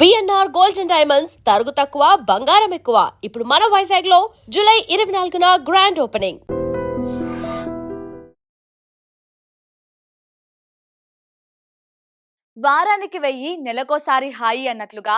BNR gold and diamonds తరుగు తక్కువ బంగారం ఎక్కువ. ఇప్పుడు మన వైజాగ్ లో జూలై 24న గ్రాండ్ ఓపెనింగ్. వారానికి 1000 నెలకోసారి హాయి అన్నట్లుగా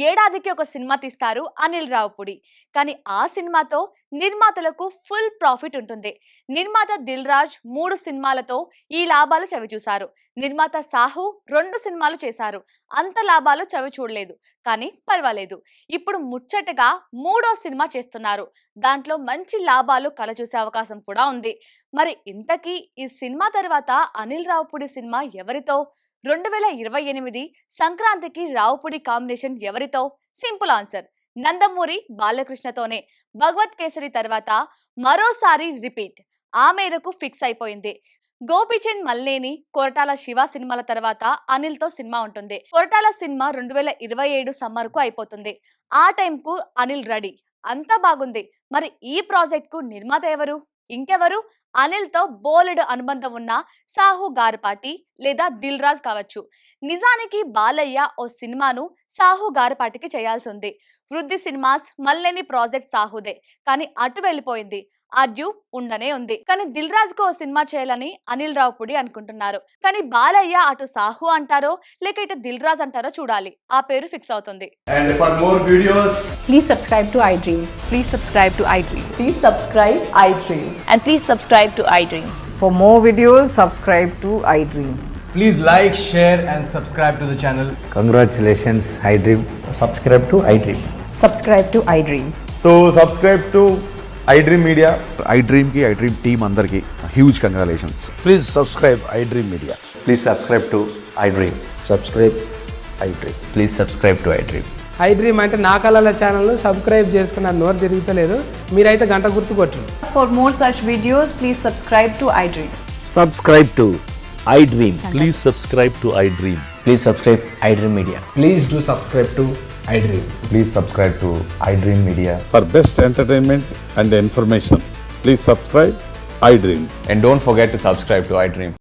ఏడాదికి ఒక సినిమా తీస్తారు అనిల్ రావుపుడి. కానీ ఆ సినిమాతో నిర్మాతలకు ఫుల్ ప్రాఫిట్ ఉంటుంది. నిర్మాత దిల్ రాజు 3 సినిమాలతో ఈ లాభాలు చవిచూశారు. నిర్మాత సాహు 2 సినిమాలు చేశారు. అంత లాభాలు చవి చూడలేదు, కానీ పర్వాలేదు. ఇప్పుడు ముచ్చటగా 3వ సినిమా చేస్తున్నారు. దాంట్లో మంచి లాభాలు కలచూసే అవకాశం కూడా ఉంది. మరి ఇంతకీ ఈ సినిమా తర్వాత అనిల్ రావుపుడి సినిమా ఎవరితో? 2028 సంక్రాంతికి రావుపుడి కాంబినేషన్ ఎవరితో? సింపుల్ ఆన్సర్, నందమూరి బాలకృష్ణతోనే. భగవత్ కేసరి తర్వాత మరోసారి రిపీట్, ఆ మేరకు ఫిక్స్ అయిపోయింది. గోపీచంద్ మల్లేని కొరటాల శివ సినిమాల తర్వాత అనిల్ తో సినిమా ఉంటుంది. కొరటాల సినిమా 2027 సమ్మర్ కు అయిపోతుంది. ఆ టైం కు అనిల్ రెడీ, అంతా బాగుంది. మరి ఈ ప్రాజెక్ట్ కు నిర్మాత ఎవరు? ఇంకెవరు? అనిల్ తో బోలెడు అనుబంధం ఉన్న సాహు గారపాటి లేదా దిల్ రాజు కావచ్చు. నిజానికి బాలయ్య ఓ సినిమాను సాహు గారపాటికి చేయాల్సి ఉంది. వృద్ధి సినిమాస్ మల్లేని ప్రాజెక్ట్ సాహుదే, కానీ అటు వెళ్ళిపోయింది. ఆర్యు ఉండనే ఉంది. కానీ దిల్ రాజుకు ఓ సినిమా చేయాలని అనిల్ రావుపుడి అనుకుంటున్నారు. కానీ బాలయ్య అటు సాహు అంటారో లేక ఇటు దిల్ రాజు అంటారో చూడాలి. ఆ పేరు ఫిక్స్ అవుతుంది. And for more videos, Please subscribe to iDream. Please subscribe to iDream. Please subscribe iDream. And please subscribe to iDream. For more videos, subscribe to iDream. please like, share and subscribe to the channel. Congratulations, iDream. subscribe to iDream. Subscribe to iDream. So subscribe to iDream Media. iDream की iDream team अंदर की huge congratulations. Please subscribe iDream Media. Please subscribe to iDream. Subscribe iDream. Please subscribe to iDream. iDream అంటే నా కళల channel subscribe చేసుకున్న నోరు తిరుగుతలేదు. మీరైతే గంట గుర్తు కొట్టండి. For more such videos, please subscribe to iDream. Subscribe to iDream. Please subscribe to iDream. Please subscribe iDream Media. Please do subscribe to iDream. Please subscribe to iDream Media. For best entertainment and information, please subscribe iDream. And don't forget to subscribe to iDream.